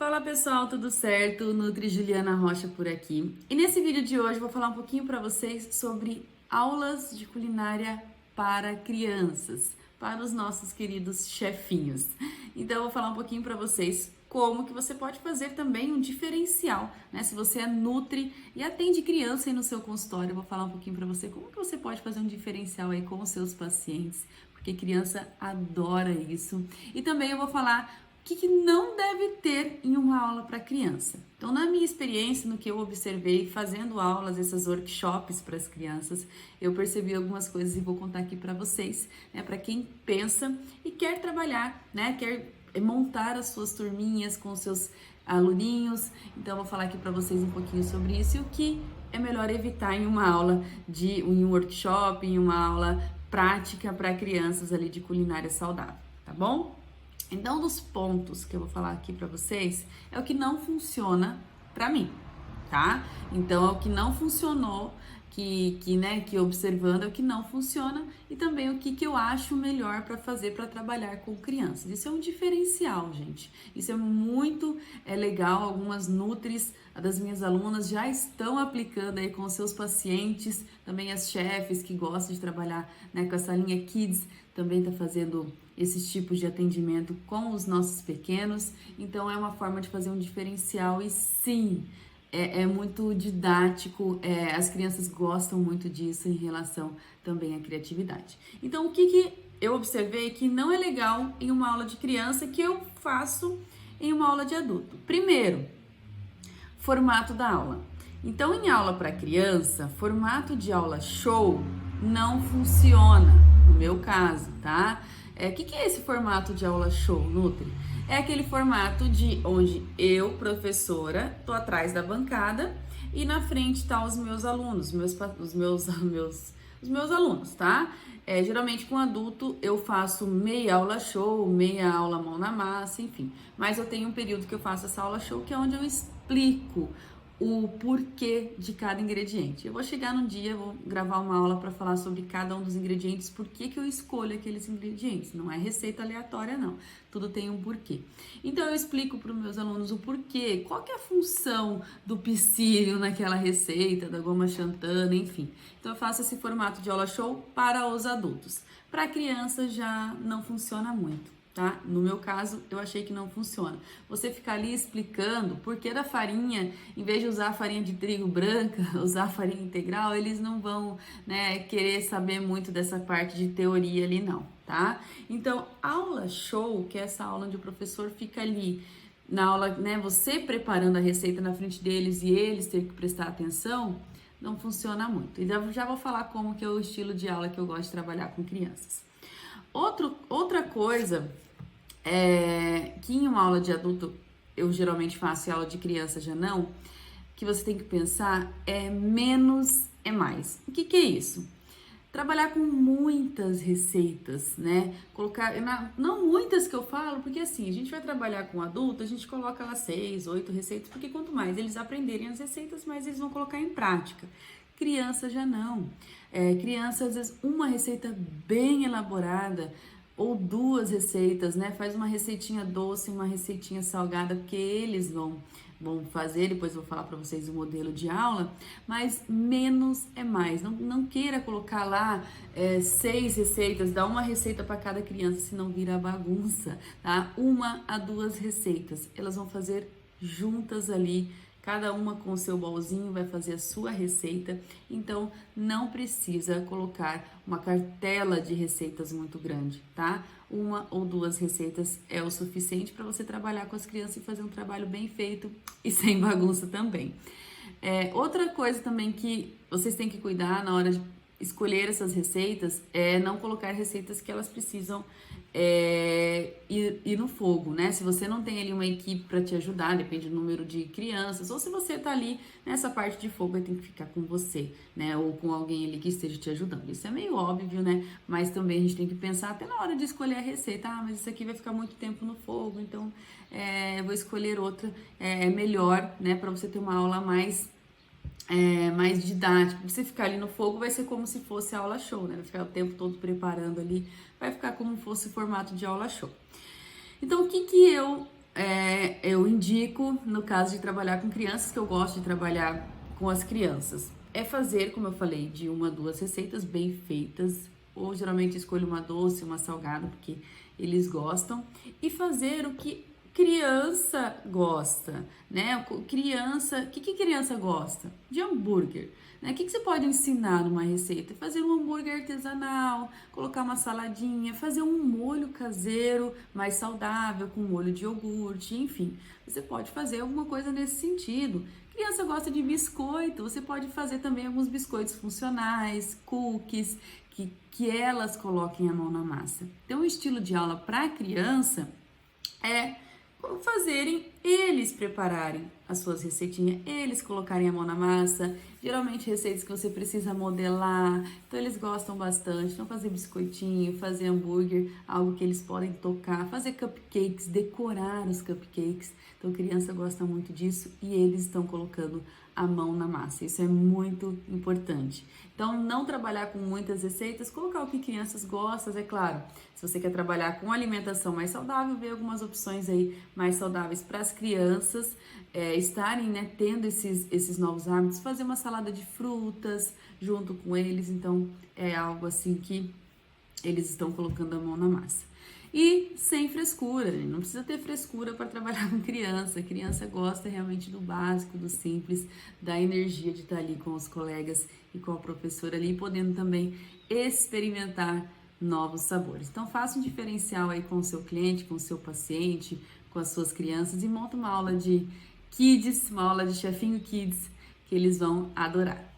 Fala pessoal, tudo certo? Nutri Juliana Rocha por aqui. E nesse vídeo de hoje eu vou falar um pouquinho para vocês sobre aulas de culinária para crianças, para os nossos queridos chefinhos. Então eu vou falar um pouquinho para vocês como que você pode fazer também um diferencial, né? Se você é nutri e atende criança aí no seu consultório, eu vou falar um pouquinho para você como que você pode fazer um diferencial aí com os seus pacientes, porque criança adora isso. E também eu vou falar o que não deve ter em uma aula para criança. Então, na minha experiência, no que eu observei fazendo aulas, esses workshops para as crianças, eu percebi algumas coisas e vou contar aqui para vocês, né, para quem pensa e quer trabalhar, né, quer montar as suas turminhas com os seus aluninhos. Então, eu vou falar aqui para vocês um pouquinho sobre isso e o que é melhor evitar em uma aula em um workshop, em uma aula prática para crianças ali de culinária saudável, tá bom? Então, dos pontos que eu vou falar aqui para vocês, é o que não funciona para mim, tá? Então, é o que não funcionou, que observando é o que não funciona e também o que eu acho melhor para fazer para trabalhar com crianças. Isso é um diferencial, gente. Isso é muito legal. Algumas nutris das minhas alunas já estão aplicando aí com os seus pacientes, também as chefes que gostam de trabalhar, né, com essa linha Kids, também está fazendo esses tipos de atendimento com os nossos pequenos. Então é uma forma de fazer um diferencial e sim, é muito didático, as crianças gostam muito disso em relação também à criatividade. Então o que eu observei que não é legal em uma aula de criança que eu faço em uma aula de adulto? Primeiro, formato da aula. Então, em aula para criança, formato de aula show não funciona, no meu caso, tá? Que é esse formato de aula show, Nutri? É aquele formato de onde eu, professora, tô atrás da bancada e na frente tá os meus alunos, os meus alunos, tá? Geralmente com adulto eu faço meia aula show, meia aula mão na massa, enfim. Mas eu tenho um período que eu faço essa aula show que é onde eu explico o porquê de cada ingrediente. Eu vou chegar num dia, vou gravar uma aula para falar sobre cada um dos ingredientes, por que eu escolho aqueles ingredientes. Não é receita aleatória, não. Tudo tem um porquê. Então eu explico para os meus alunos o porquê, qual que é a função do psyllium naquela receita, da goma xantana, enfim. Então eu faço esse formato de aula show para os adultos. Para criança já não funciona muito. Tá? No meu caso, eu achei que não funciona. Você ficar ali explicando por que da farinha, em vez de usar a farinha de trigo branca, usar a farinha integral, eles não vão, né, querer saber muito dessa parte de teoria ali não, tá? Então, aula show, que é essa aula onde o professor fica ali na aula, né, você preparando a receita na frente deles e eles ter que prestar atenção, não funciona muito. E já vou falar como que é o estilo de aula que eu gosto de trabalhar com crianças. Outra coisa que em uma aula de adulto eu geralmente faço e aula de criança já não, que você tem que pensar é menos é mais. O que é isso? Trabalhar com muitas receitas, né? Não muitas que eu falo, porque assim, a gente vai trabalhar com adulto, a gente coloca lá 6, 8 receitas, porque quanto mais eles aprenderem as receitas, mais eles vão colocar em prática. Criança já não. Criança, às vezes, uma receita bem elaborada ou duas receitas, né? Faz uma receitinha doce, uma receitinha salgada, porque eles vão fazer, depois eu vou falar para vocês o modelo de aula, mas menos é mais. Não queira colocar lá 6 receitas, dá uma receita para cada criança, senão vira bagunça, tá? 1 a 2 receitas, elas vão fazer juntas ali, cada uma com o seu bolzinho vai fazer a sua receita, então não precisa colocar uma cartela de receitas muito grande, tá? 1 ou 2 receitas é o suficiente para você trabalhar com as crianças e fazer um trabalho bem feito e sem bagunça também. Outra coisa também que vocês têm que cuidar na hora de escolher essas receitas é não colocar receitas que elas precisam ir no fogo, né? Se você não tem ali uma equipe para te ajudar, depende do número de crianças, ou se você tá ali nessa parte de fogo, tem que ficar com você, né? Ou com alguém ali que esteja te ajudando. Isso é meio óbvio, né? Mas também a gente tem que pensar até na hora de escolher a receita. Mas isso aqui vai ficar muito tempo no fogo, então eu vou escolher outra. É melhor, né? Para você ter uma aula mais didático. Você ficar ali no fogo vai ser como se fosse aula show, né? Vai ficar o tempo todo preparando ali, vai ficar como se fosse formato de aula show. Então, o que eu eu indico, no caso de trabalhar com crianças, que eu gosto de trabalhar com as crianças, é fazer, como eu falei, de 1 a 2 receitas bem feitas, ou geralmente escolho uma doce, uma salgada, porque eles gostam, e fazer o que criança gosta, né? Criança, o que criança gosta? De hambúrguer, né? O que você pode ensinar numa receita? Fazer um hambúrguer artesanal, colocar uma saladinha, fazer um molho caseiro mais saudável, com molho de iogurte, enfim. Você pode fazer alguma coisa nesse sentido. Criança gosta de biscoito, você pode fazer também alguns biscoitos funcionais, cookies, que elas coloquem a mão na massa. Então, o estilo de aula para criança é fazerem eles prepararem as suas receitinhas, eles colocarem a mão na massa, geralmente receitas que você precisa modelar, então eles gostam bastante, então fazer biscoitinho, fazer hambúrguer, algo que eles podem tocar, fazer cupcakes, decorar os cupcakes, então criança gosta muito disso e eles estão colocando a mão na massa, isso é muito importante. Então não trabalhar com muitas receitas, colocar o que crianças gostam, é claro. Se você quer trabalhar com alimentação mais saudável, ver algumas opções aí mais saudáveis para as crianças estarem, né, tendo esses novos hábitos, fazer uma salada de frutas junto com eles, então é algo assim que eles estão colocando a mão na massa. E sem frescura, não precisa ter frescura para trabalhar com criança. A criança gosta realmente do básico, do simples, da energia de estar ali com os colegas e com a professora ali, podendo também experimentar novos sabores. Então faça um diferencial aí com o seu cliente, com o seu paciente, com as suas crianças e monta uma aula de kids, uma aula de chefinho kids que eles vão adorar.